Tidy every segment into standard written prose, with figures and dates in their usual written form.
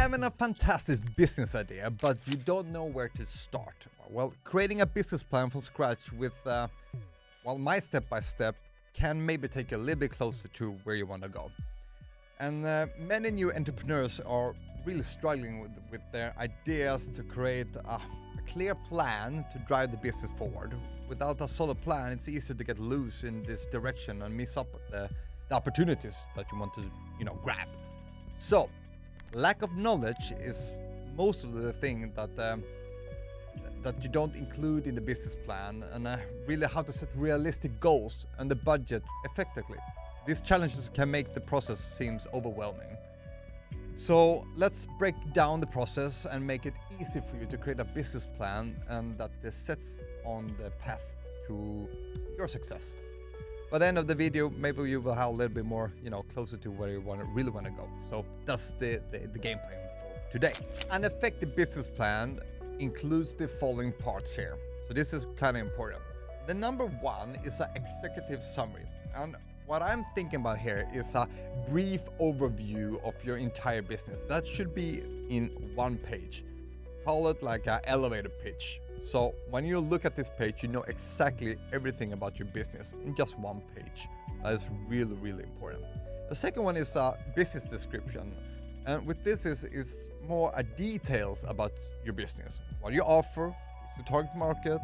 having a fantastic business idea, but you don't know where to start. Well, creating a business plan from scratch with, my step-by-step can maybe take you a little bit closer to where you want to go. And many new entrepreneurs are really struggling with their ideas to create a clear plan to drive the business forward. Without a solid plan, it's easy to get loose in this direction and miss up the opportunities that you want to, grab. So, lack of knowledge is most of the thing that you don't include in the business plan, and really how to set realistic goals and the budget effectively. These challenges can make the process seems overwhelming. So let's break down the process and make it easy for you to create a business plan and that sets on the path to your success. By the end of the video, maybe you will have a little bit more, closer to where you really want to go. So that's the game plan for today. An effective business plan includes the following parts here. So this is kind of important. The number one is an executive summary. And what I'm thinking about here is a brief overview of your entire business. That should be in one page. Call it like an elevator pitch. So when you look at this page, you know exactly everything about your business in just one page. That is really, really important. The second one is a business description. And with this is more details about your business. What you offer, who's your target market,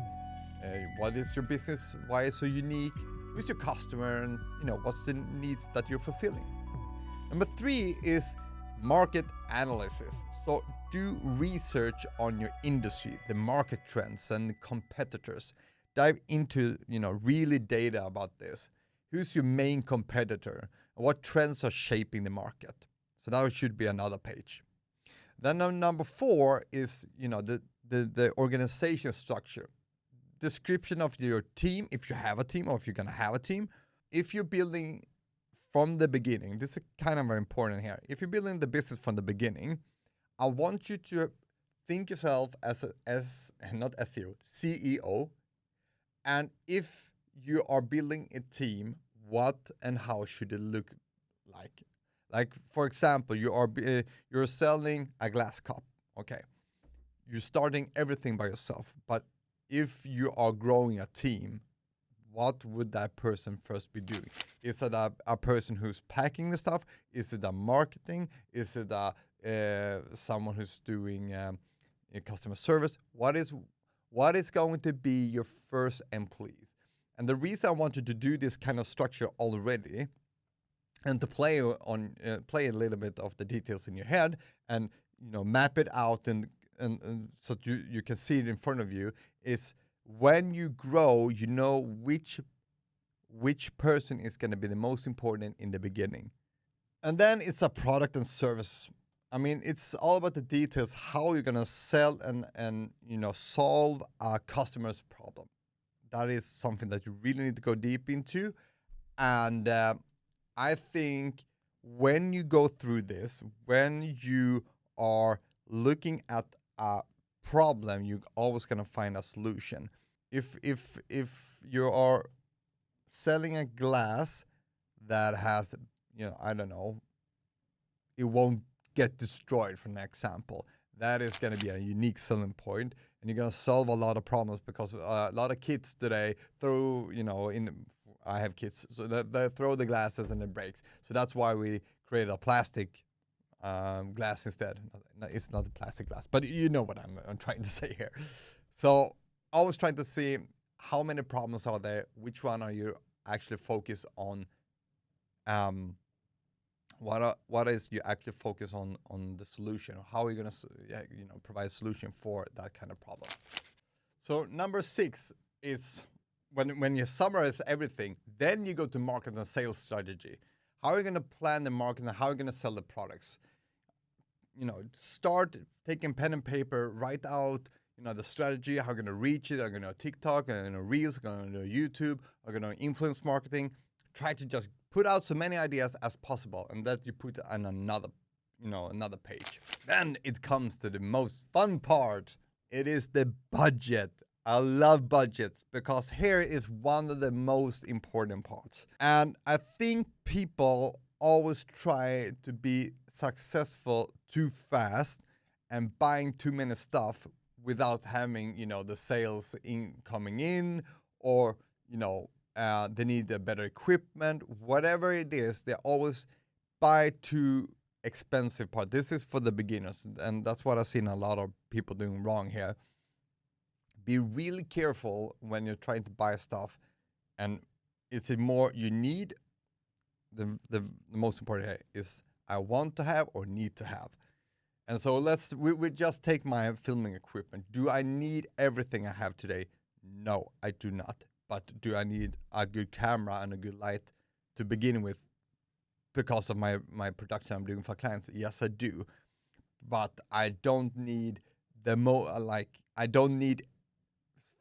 what is your business, why it's so unique, who's your customer, and what's the needs that you're fulfilling. Number three is market analysis. So do research on your industry, the market trends and competitors. Dive into, really data about this. Who's your main competitor? And what trends are shaping the market? So that should be another page. Then number four is, the organization structure. Description of your team, if you have a team or if you're going to have a team. If you're building from the beginning, this is kind of important here. If you're building the business from the beginning, I want you to think yourself as not SEO, CEO. And if you are building a team, what and how should it look like? Like, for example, you're selling a glass cup. Okay. You're starting everything by yourself. But if you are growing a team, what would that person first be doing? Is it a person who's packing the stuff? Is it a marketing? Is it someone who's doing customer service? What is going to be your first employees? And the reason I want you to do this kind of structure already and to play a little bit of the details in your head and map it out and so you can see it in front of you is when you grow, which person is going to be the most important in the beginning. And then it's a product and service. I mean, it's all about the details, how you're going to sell and solve a customer's problem. That is something that you really need to go deep into. And I think when you go through this, when you are looking at a problem, you're always going to find a solution. If you are selling a glass that has, I don't know, it won't get destroyed, for an example. That is going to be a unique selling point, and you're going to solve a lot of problems because a lot of kids today throw, I have kids, so they throw the glasses and it breaks. So that's why we created a plastic glass instead. It's not a plastic glass, but you know what I'm trying to say here. So always trying to see how many problems are there, which one are you actually focused on, what is you actually focus on the solution, how are you going to provide a solution for that kind of problem. So number 6 is when you summarize everything, then you go to market and sales strategy. How are you going to plan the market and how are you going to sell the products? Start taking pen and paper, write out, the strategy, how you're going to reach it. Are you going to TikTok, are you going to Reels, are you going to YouTube, are you going to influence marketing? Try to just put out so many ideas as possible and that you put on another page. Then it comes to the most fun part. It is the budget. I love budgets because here is one of the most important parts. And I think people always try to be successful too fast and buying too many stuff without having, the sales coming in, or, they need a better equipment, whatever it is, they always buy too expensive part. This is for the beginners, and that's what I've seen a lot of people doing wrong here. Be really careful when you're trying to buy stuff, and is it more you need? The most important here is I want to have or need to have. And so we just take my filming equipment. Do I need everything I have today? No, I do not. But do I need a good camera and a good light to begin with because of my production I'm doing for clients? Yes, I do. But I don't need I don't need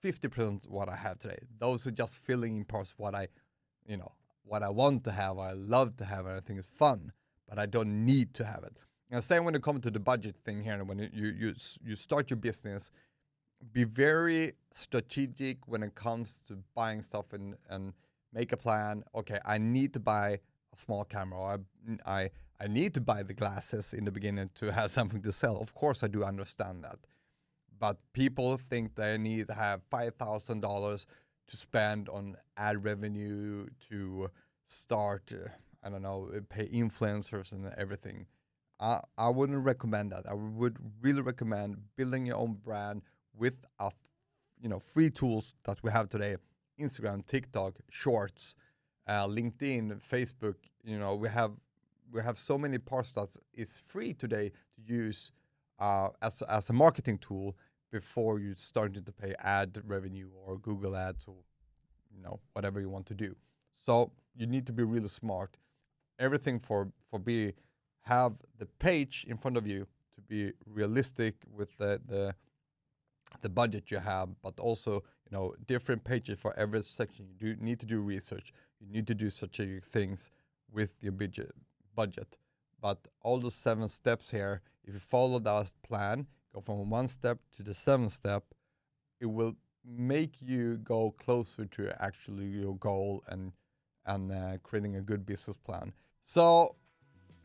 50% what I have today. Those are just filling in parts what I want to have, I love to have, and I think it's fun, but I don't need to have it. And same when it comes to the budget thing here, and when you start your business, be very strategic when it comes to buying stuff and make a plan. Okay, I need to buy a small camera, or I need to buy the glasses in the beginning to have something to sell. Of course, I do understand that. But people think they need to have $5,000 to spend on ad revenue to start, pay influencers and everything. I wouldn't recommend that. I would really recommend building your own brand with free tools that we have today: Instagram, TikTok, Shorts, LinkedIn, Facebook. We have so many parts that is free today to use as a marketing tool before you starting to pay ad revenue or Google ads, or whatever you want to do. So you need to be really smart. Everything have the page in front of you to be realistic with the budget you have, but also different pages for every section. You do need to do research. You need to do strategic things with your budget. But all the 7 steps here, if you follow that plan, go from 1 step to the 7th step, it will make you go closer to actually your goal and creating a good business plan. So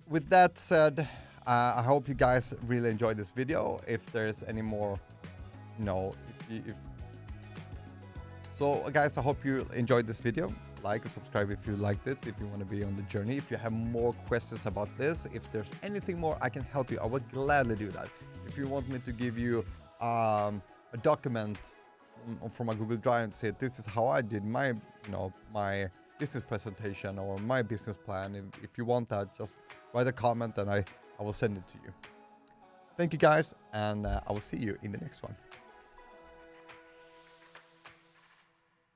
with that said, I hope you guys really enjoyed this video. If there's any more, so guys, I hope you enjoyed this video. Like and subscribe if you liked it, if you want to be on the journey. If you have more questions about this, if there's anything more I can help you, I would gladly do that. If you want me to give you a document from a Google Drive and say, this is how I did my business presentation or my business plan, if you want that, just write a comment and I will send it to you. Thank you guys, and I will see you in the next one.